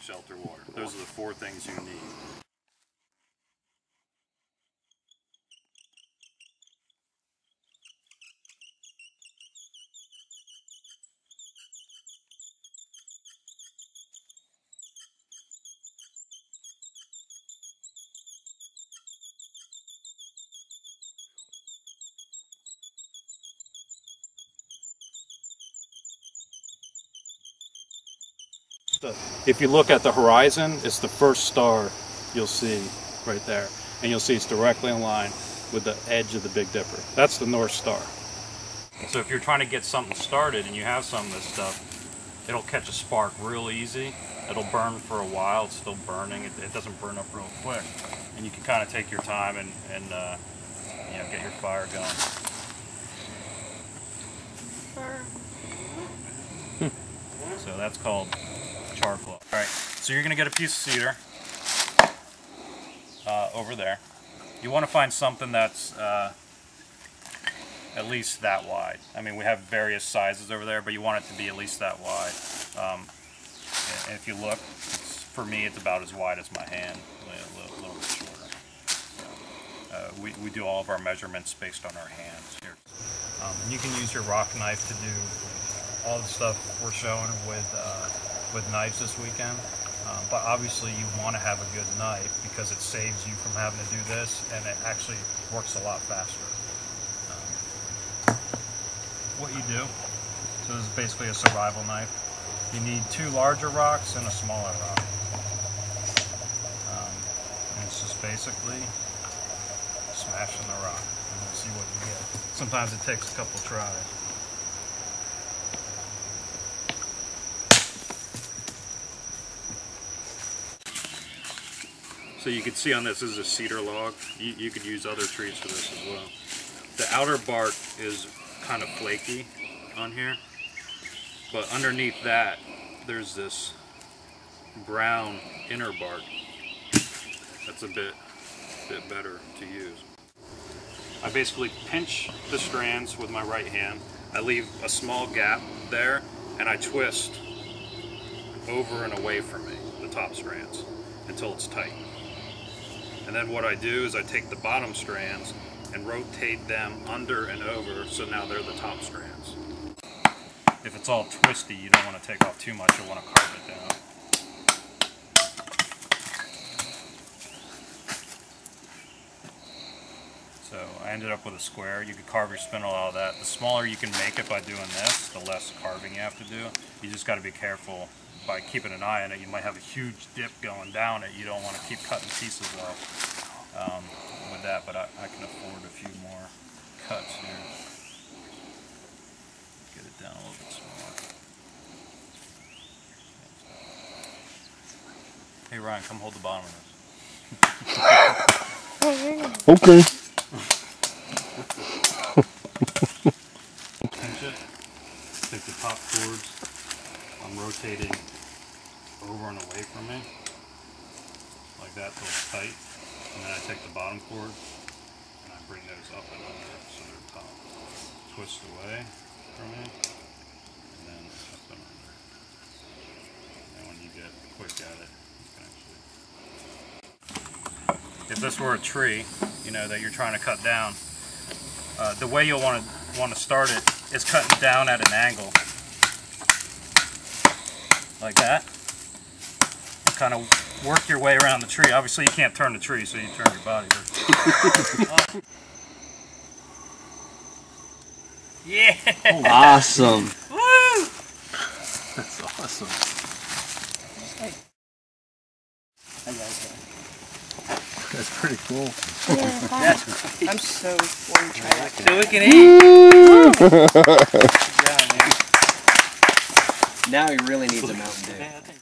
shelter, water. Those are the 4 things you need. If you look at the horizon, it's the first star you'll see right there. And you'll see it's directly in line with the edge of the Big Dipper. That's the North Star. So if you're trying to get something started and you have some of this stuff, it'll catch a spark real easy. It'll burn for a while. It's still burning. It doesn't burn up real quick. And you can kind of take your time and you know, get your fire going. So that's called charcoal. All right, so you're gonna get a piece of cedar over there. You want to find something that's at least that wide. I mean, we have various sizes over there, but you want it to be at least that wide. And if you look, for me, it's about as wide as my hand, a little bit shorter. We do all of our measurements based on our hands here. And you can use your rock knife to do all the stuff we're showing with knives this weekend. But obviously you want to have a good knife because it saves you from having to do this, and it actually works a lot faster. What you do, so this is basically a survival knife. You need 2 larger rocks and a smaller rock. And it's just basically smashing the rock and then see what you get. Sometimes it takes a couple tries. So you can see on this is a cedar log. You could use other trees for this as well. The outer bark is kind of flaky on here, but underneath that there's this brown inner bark that's a bit better to use. I basically pinch the strands with my right hand. I leave a small gap there and I twist over and away from me, the top strands, until it's tight. And then what I do is I take the bottom strands and rotate them under and over, so now they're the top strands. If it's all twisty, you don't want to take off too much, you'll want to carve it down. So I ended up with a square. You could carve your spindle out of that. The smaller you can make it by doing this, the less carving you have to do. You just got to be careful by keeping an eye on it. You might have a huge dip going down it. You don't want to keep cutting pieces off with that, but I can afford a few more cuts here. Get it down a little bit smaller. Hey Ryan, come hold the bottom of this. Okay. Pinch it. Take the top cords. I'm rotating over and away from me, like that, till it's tight. And then I take the bottom cord and I bring those up and under so they're top. Twist away from me, and then up and under. And when you get quick at it, you can actually... If this were a tree, you know, that you're trying to cut down, the way you'll want to start it is cutting down at an angle, like that. And kind of work your way around the tree. Obviously you can't turn the tree, so you turn your body. Yeah! Awesome. Woo! That's awesome. That's pretty cool. That's great. I'm so want to try that. So we can eat! Good job, man. Now he really needs a Mountain Dew.